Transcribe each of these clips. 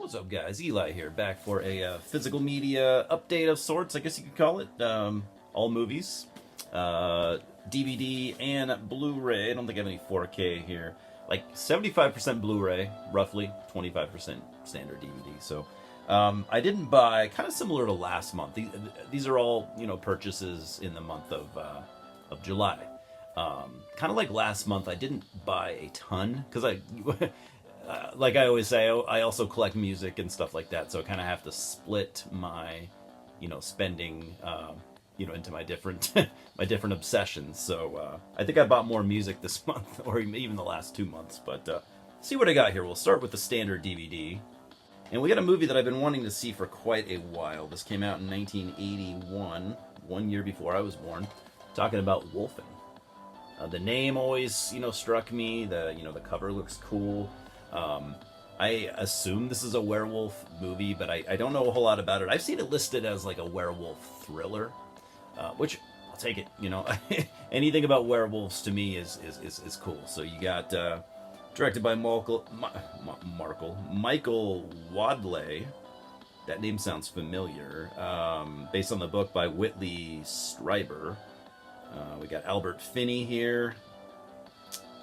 What's up, guys? Eli here, back for a physical media update of sorts, I guess you could call it. All movies, DVD and Blu-ray. I don't think I have any 4K here. Like 75% Blu-ray, roughly 25% standard DVD. So I didn't buy. Kind of similar to last month. These are all purchases in the month of July. Kind of like last month, I didn't buy a ton because I. Like I always say, I also collect music and stuff like that, so I kind of have to split my, spending, into my different, my different obsessions. So I think I bought more music this month, or even the last 2 months. But see what I got here. We'll start with the standard DVD, and we got a movie that I've been wanting to see for quite a while. This came out in 1981, 1 year before I was born. Talking about Wolfen. The name always, struck me. The cover looks cool. I assume this is a werewolf movie, but I don't know a whole lot about it. I've seen it listed as like a werewolf thriller, which I'll take it. Anything about werewolves to me is cool. So you got directed by Michael Wadley. That name sounds familiar. Based on the book by Whitley Strieber. We got Albert Finney here.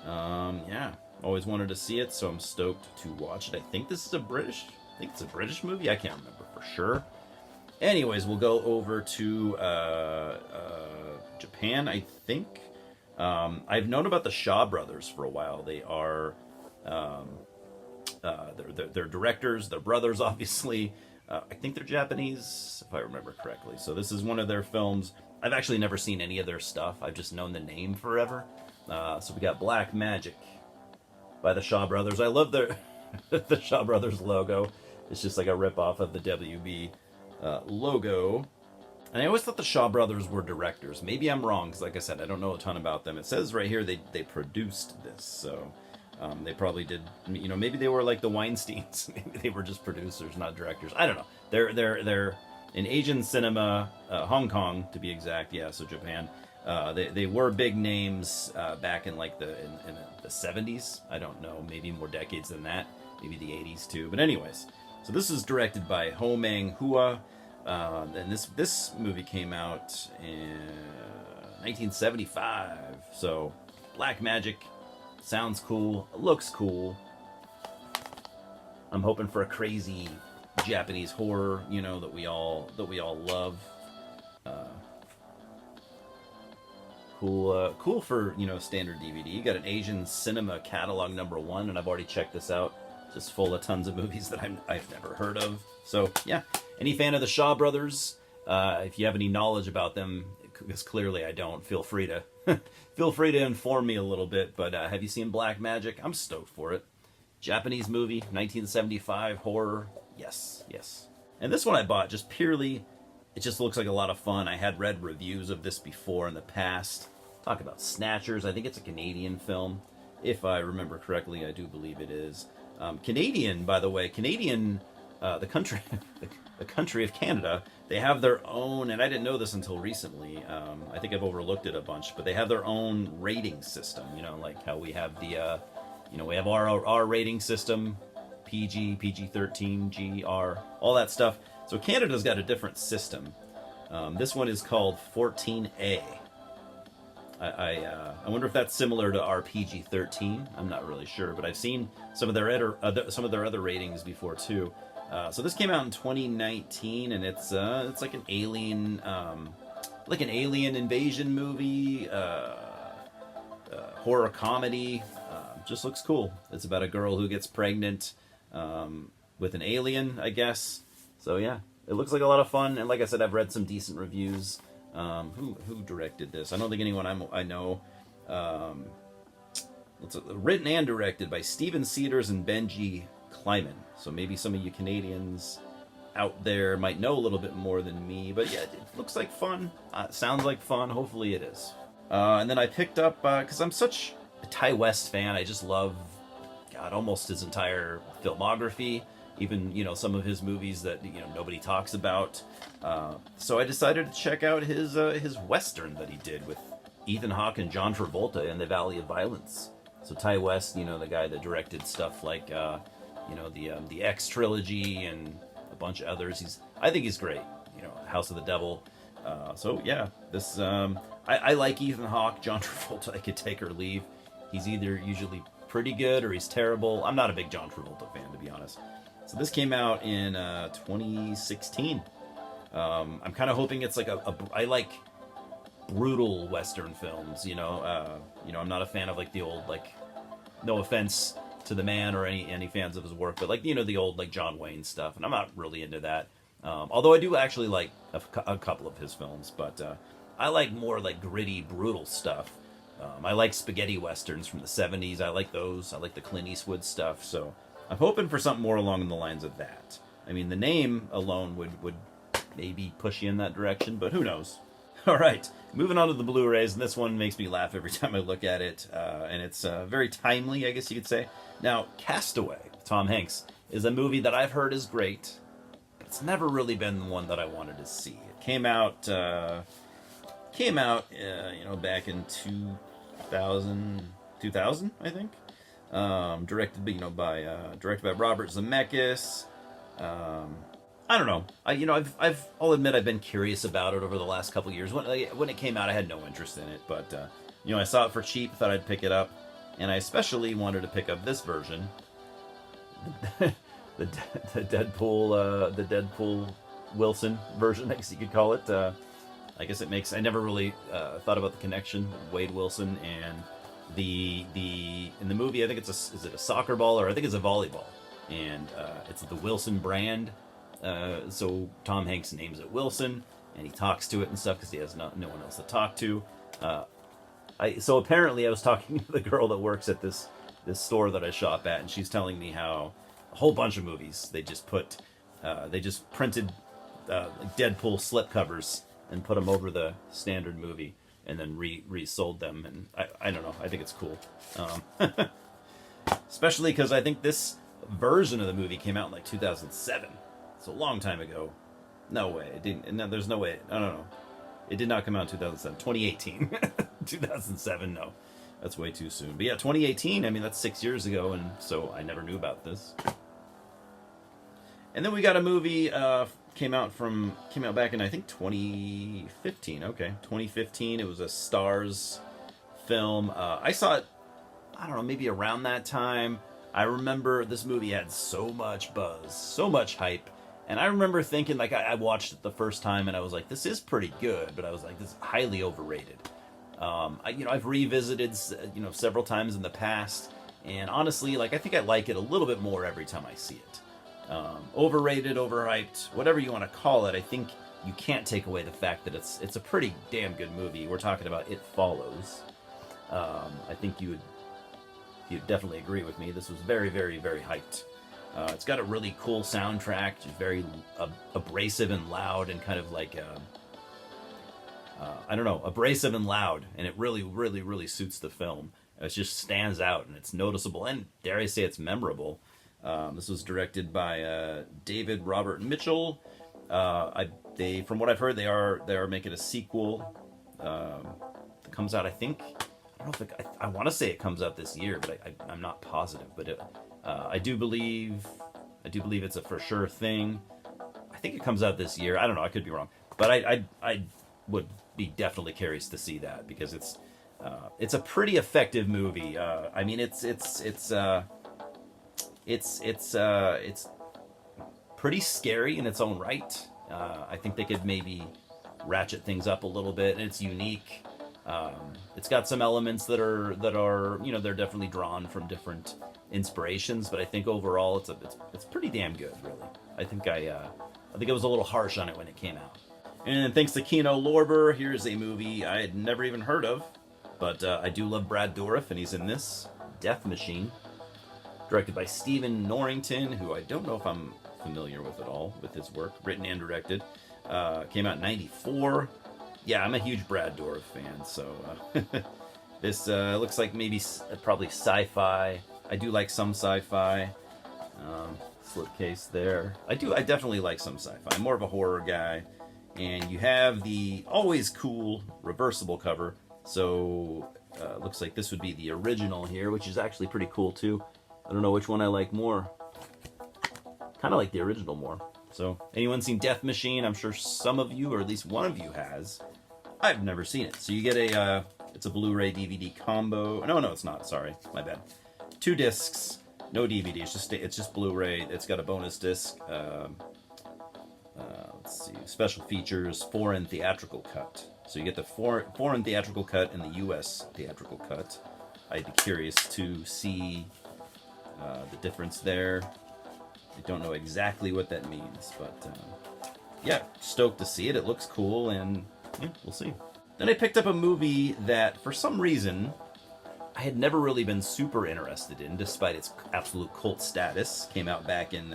Yeah. Always wanted to see it, so I'm stoked to watch it. I think it's a British movie. I can't remember for sure. Anyways, we'll go over to Japan, I think. I've known about the Shaw Brothers for a while. They are they're directors. They're brothers, obviously. I think they're Japanese, if I remember correctly. So this is one of their films. I've actually never seen any of their stuff. I've just known the name forever. So we got Black Magic by the Shaw Brothers. I love their the Shaw Brothers logo. It's just like a rip-off of the WB logo. And I always thought the Shaw Brothers were directors. Maybe I'm wrong, because like I said, I don't know a ton about them. It says right here they produced this, so they probably did, maybe they were like the Weinsteins. Maybe they were just producers, not directors. I don't know. They're in Asian cinema, Hong Kong to be exact, yeah, so Japan. They were big names back in like in the 70s. I don't know, maybe more decades than that, maybe the 80s too. But anyways, so this is directed by Ho Mang Hua, and this movie came out in 1975. So Black Magic sounds cool, looks cool. I'm hoping for a crazy Japanese horror, that we all love. Cool for, standard DVD. You got an Asian cinema catalog #1, and I've already checked this out. Just full of tons of movies that I've never heard of. So, yeah. Any fan of the Shaw Brothers, if you have any knowledge about them, because clearly I don't, feel free to inform me a little bit. But have you seen Black Magic? I'm stoked for it. Japanese movie, 1975, horror. Yes. And this one I bought just purely... It just looks like a lot of fun. I had read reviews of this before in the past. Talk about Snatchers. I think it's a Canadian film. If I remember correctly, I do believe it is. Canadian, by the way, the country, the country of Canada, they have their own, and I didn't know this until recently. I think I've overlooked it a bunch, but they have their own rating system. Like how we have the, we have our rating system, PG, PG-13, GR, all that stuff. So Canada's got a different system. This one is called 14A. I wonder if that's similar to our PG-13. I'm not really sure, but I've seen some of their other ratings before too. So this came out in 2019, and it's like an alien invasion movie, horror comedy. Just looks cool. It's about a girl who gets pregnant with an alien, I guess. So yeah, it looks like a lot of fun, and like I said, I've read some decent reviews. Who directed this? I don't think anyone I know. It's written and directed by Steven Cedars and Benji Kleiman. So maybe some of you Canadians out there might know a little bit more than me. But yeah, it looks like fun. Sounds like fun. Hopefully it is. And then I picked up, because I'm such a Ty West fan, I just love, almost his entire filmography. Even, some of his movies that, nobody talks about. So I decided to check out his Western that he did with Ethan Hawke and John Travolta in The Valley of Violence. So Ty West, the guy that directed stuff like the X trilogy and a bunch of others. I think he's great. House of the Devil. So yeah, this I like Ethan Hawke. John Travolta, I could take or leave. He's either usually pretty good or he's terrible. I'm not a big John Travolta fan, to be honest. So this came out in 2016. I'm kind of hoping it's like I like brutal Western films. I'm not a fan of like the old, like, no offense to the man or any fans of his work, but like the old like John Wayne stuff, and I'm not really into that. Although I do actually like a couple of his films, but I like more like gritty, brutal stuff. I like spaghetti westerns from the 70s. I like those. I like the Clint Eastwood stuff. So I'm hoping for something more along the lines of that. I mean, the name alone would maybe push you in that direction, but who knows? All right, moving on to the Blu-rays, and this one makes me laugh every time I look at it, and it's very timely, I guess you could say. Now, Castaway, Tom Hanks, is a movie that I've heard is great, but it's never really been the one that I wanted to see. It came out, back in 2000, I think. Directed by Robert Zemeckis. I don't know. I'll admit I've been curious about it over the last couple of years. When it came out, I had no interest in it, but I saw it for cheap, thought I'd pick it up, and I especially wanted to pick up this version, the Deadpool Wilson version, I guess you could call it. I guess it makes. I never really thought about the connection with Wade Wilson and in the movie. I think is it a soccer ball, or I think it's a volleyball, and it's the Wilson brand. So Tom Hanks names it Wilson, and he talks to it and stuff because he has no one else to talk to. So apparently I was talking to the girl that works at this store that I shop at, and she's telling me how a whole bunch of movies they just printed like Deadpool slipcovers and put them over the standard movie and then resold them, and I don't know, I think it's cool, especially because I think this version of the movie came out in like 2007. It's a long time ago. No way. It didn't. No, there's no way. I don't know. It did not come out in 2007. 2018. 2007, no. That's way too soon. But yeah, 2018, I mean, that's 6 years ago, and so I never knew about this. And then we got a movie came out back in, I think, 2015. Okay, 2015. It was a Stars film. I saw it, I don't know, maybe around that time. I remember this movie had so much buzz, so much hype. And I remember thinking, like, I watched it the first time, and I was like, this is pretty good, but I was like, this is highly overrated. I've revisited, several times in the past, and honestly, like, I think I like it a little bit more every time I see it. Overrated, overhyped, whatever you want to call it, I think you can't take away the fact that it's a pretty damn good movie. We're talking about It Follows. I think you'd definitely agree with me. This was very, very, very hyped. It's got a really cool soundtrack, just very abrasive and loud, and kind of like, abrasive and loud, and it really, really, really suits the film. It just stands out, and it's noticeable, and dare I say it's memorable. This was directed by David Robert Mitchell. From what I've heard, they are making a sequel. It comes out, I think. I don't know if I want to say it comes out this year, but I'm not positive. But I do believe it's a for sure thing. I think it comes out this year. I don't know. I could be wrong, but I would be definitely curious to see that, because it's a pretty effective movie. I mean, it's pretty scary in its own right. I think they could maybe ratchet things up a little bit, and it's unique. It's got some elements that are they're definitely drawn from different inspirations, but I think overall it's pretty damn good, really. I think I was a little harsh on it when it came out. And thanks to Kino Lorber, here's a movie I had never even heard of, but I do love Brad Dourif, and he's in this, Death Machine, directed by Stephen Norrington, who I don't know if I'm familiar with at all with his work, written and directed. Came out in '94. Yeah, I'm a huge Brad Dourif fan, so this looks like probably sci-fi. I do like some sci-fi. Slipcase there. I definitely like some sci-fi. I'm more of a horror guy. And you have the always cool reversible cover. So looks like this would be the original here, which is actually pretty cool too. I don't know which one I like more. kind of like the original more. So, anyone seen Death Machine? I'm sure some of you, or at least one of you, has. I've never seen it. So you get a, it's a Blu-ray DVD combo. No, it's not. Sorry, my bad. 2 discs, no DVD. It's just Blu-ray. It's got a bonus disc. Let's see, special features, foreign theatrical cut. So you get the foreign theatrical cut and the U.S. theatrical cut. I'd be curious to see the difference there. I don't know exactly what that means, but yeah, stoked to see it. It looks cool, and yeah, we'll see. Then I picked up a movie that, for some reason, I had never really been super interested in, despite its absolute cult status. Came out back in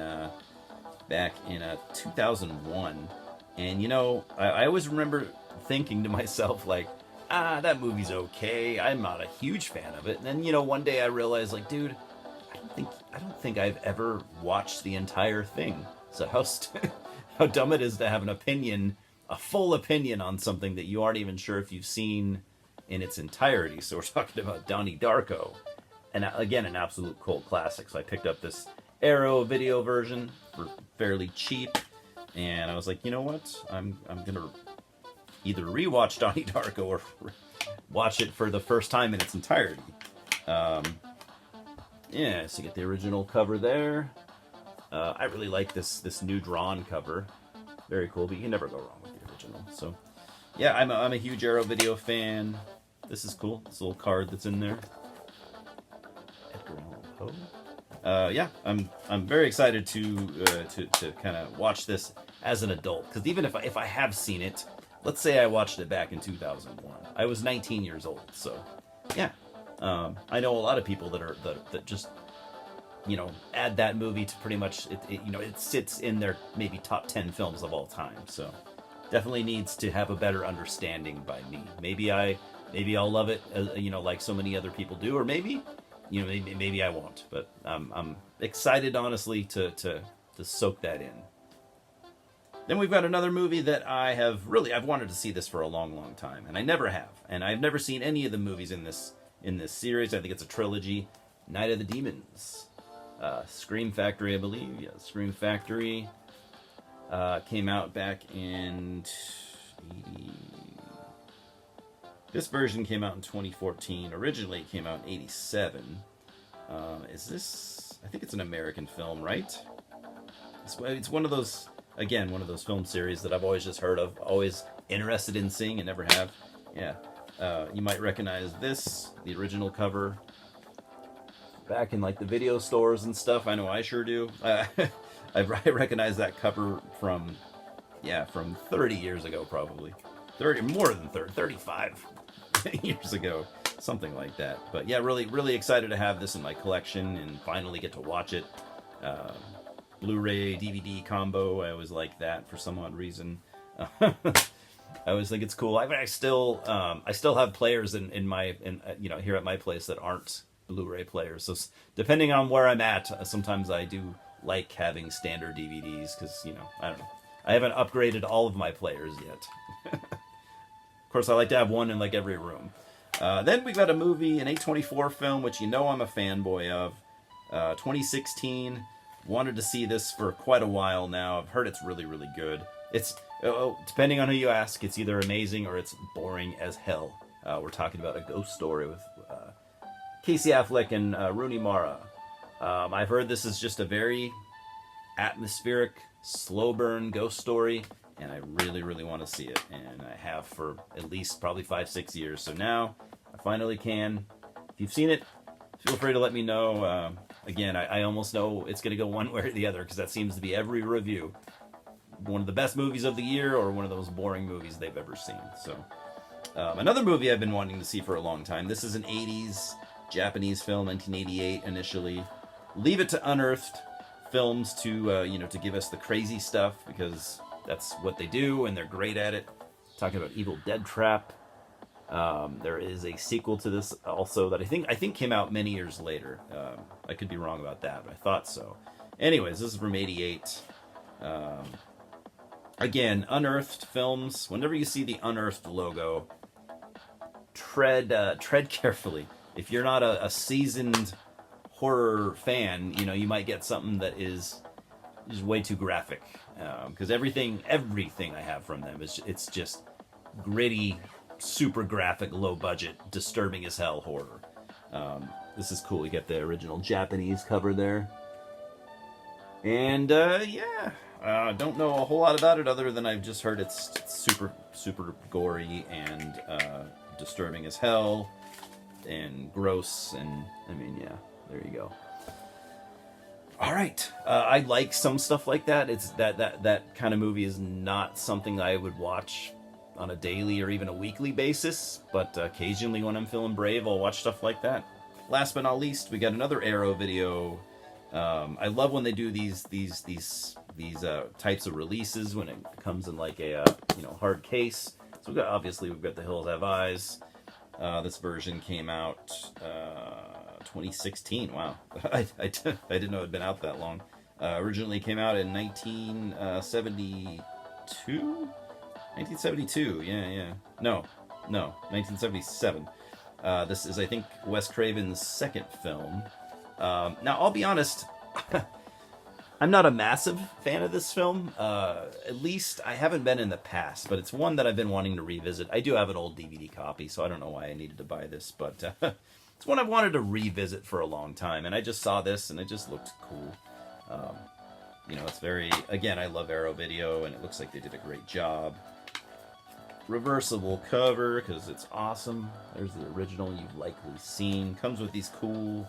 2001, and you know, I always remember thinking to myself, like, that movie's okay. I'm not a huge fan of it. And then, you know, one day I realized, like, dude, I don't think I've ever watched the entire thing. So how dumb it is to have an opinion, a full opinion on something that you aren't even sure if you've seen in its entirety. So we're talking about Donnie Darko, and again, an absolute cult classic. So I picked up this Arrow video version for fairly cheap, and I was like, you know what? I'm gonna either rewatch Donnie Darko or watch it for the first time in its entirety. Yeah, so you get the original cover there. I really like this new drawn cover. Very cool, but you can never go wrong with the original. So, yeah, I'm a huge Arrow video fan. This is cool. This little card that's in there. Edgar Allan Poe. Yeah, I'm very excited to kind of watch this as an adult, because even if I have seen it, let's say I watched it back in 2001, I was 19 years old. So, yeah. I know a lot of people that just, you know, add that movie to pretty much it sits in their maybe top 10 films of all time. So definitely needs to have a better understanding by me. Maybe I'll love it, you know, like so many other people do, or maybe, you know, maybe I won't. But I'm excited, honestly, to soak that in. Then we've got another movie that I've wanted to see this for a long, long time, and I never have, and I've never seen any of the movies in this series. I think it's a trilogy. Night of the Demons. Scream Factory, I believe. Yeah, Scream Factory came out back in 80. This version came out in 2014. Originally it came out in 87. Is this... I think it's an American film, right? It's one of those... Again, one of those film series that I've always just heard of. Always interested in seeing and never have. Yeah. You might recognize this, the original cover, back in like the video stores and stuff. I know I sure do. I recognize that cover from 30 years ago, probably. 30, more than 30, 35 years ago, something like that. But yeah, really, really excited to have this in my collection and finally get to watch it. Blu-ray DVD combo. I always like that for some odd reason. I always think it's cool. I still have players in you know, here at my place that aren't Blu-ray players. So depending on where I'm at, sometimes I do like having standard DVDs because, you know, I don't know. I haven't upgraded all of my players yet. Of course, I like to have one in like every room. Then we got a movie, an A24 film, which you know I'm a fanboy of. 2016. Wanted to see this for quite a while now. I've heard it's really, really good. It's depending on who you ask, it's either amazing or it's boring as hell. We're talking about A Ghost Story with Casey Affleck and Rooney Mara. I've heard this is just a very atmospheric, slow burn ghost story, and I really, really want to see it. And I have for at least probably 5-6 years. So now I finally can. If you've seen it, feel free to let me know. Again, I almost know it's going to go one way or the other because that seems to be every review. One of the best movies of the year or one of the most boring movies they've ever seen. So, another movie I've been wanting to see for a long time. This is an 80s Japanese film, 1988 initially. Leave it to Unearthed Films to, you know, to give us the crazy stuff because that's what they do and they're great at it. Talking about Evil Dead Trap. There is a sequel to this also that I think came out many years later. I could be wrong about that, but I thought so. Anyways, this is from 88. Again, Unearthed Films. Whenever you see the Unearthed logo, tread carefully. If you're not a seasoned horror fan, you know, you might get something that is just way too graphic. Because everything I have from them it's just gritty, super graphic, low budget, disturbing as hell horror. This is cool. You get the original Japanese cover there. And yeah, don't know a whole lot about it other than I've just heard it's super gory and disturbing as hell and gross. And I mean, yeah, there you go. All right, I like some stuff like that. It's that kind of movie is not something I would watch on a daily or even a weekly basis, but occasionally when I'm feeling brave, I'll watch stuff like that. Last but not least, we got another Arrow video. I love when they do these types of releases when it comes in like a hard case. So we've got The Hills Have Eyes. This version came out 2016. Wow, I didn't know it had been out that long. Originally came out in 1972. 1972. Yeah. No, 1977. This is, I think, Wes Craven's second film. Now, I'll be honest, I'm not a massive fan of this film. At least I haven't been in the past, but it's one that I've been wanting to revisit. I do have an old DVD copy, so I don't know why I needed to buy this, but it's one I've wanted to revisit for a long time, and I just saw this, and it just looked cool. It's very, again, I love Arrow Video, and it looks like they did a great job. Reversible cover, because it's awesome. There's the original you've likely seen. Comes with these cool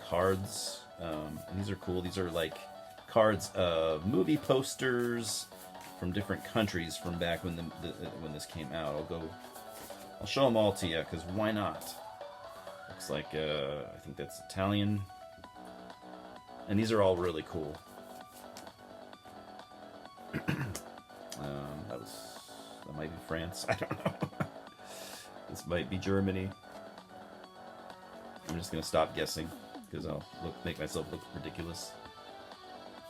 cards. And these are cool. These are like cards of movie posters from different countries from back when when this came out. I'll show them all to you, because why not? Looks like, I think that's Italian. And these are all really cool. That might be France. I don't know. This might be Germany. I'm just gonna stop guessing because I'll make myself look ridiculous.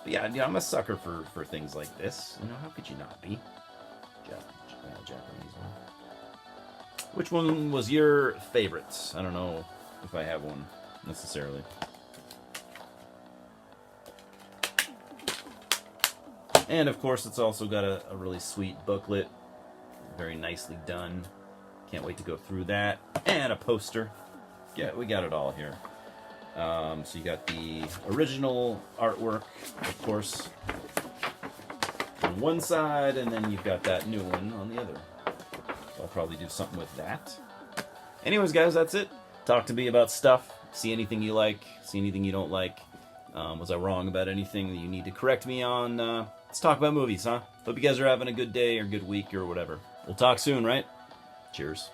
But yeah, I'm a sucker for things like this. How could you not be? Japanese one. Which one was your favorite? I don't know if I have one necessarily. And of course, it's also got a really sweet booklet. Very nicely done. Can't wait to go through that. And a poster. Yeah, we got it all here. So you got the original artwork, of course, on one side, and then you've got that new one on the other. So I'll probably do something with that. Anyways, guys, that's it. Talk to me about stuff. See anything you like. See anything you don't like. Was I wrong about anything that you need to correct me on? Let's talk about movies, huh? Hope you guys are having a good day or good week or whatever. We'll talk soon, right? Cheers.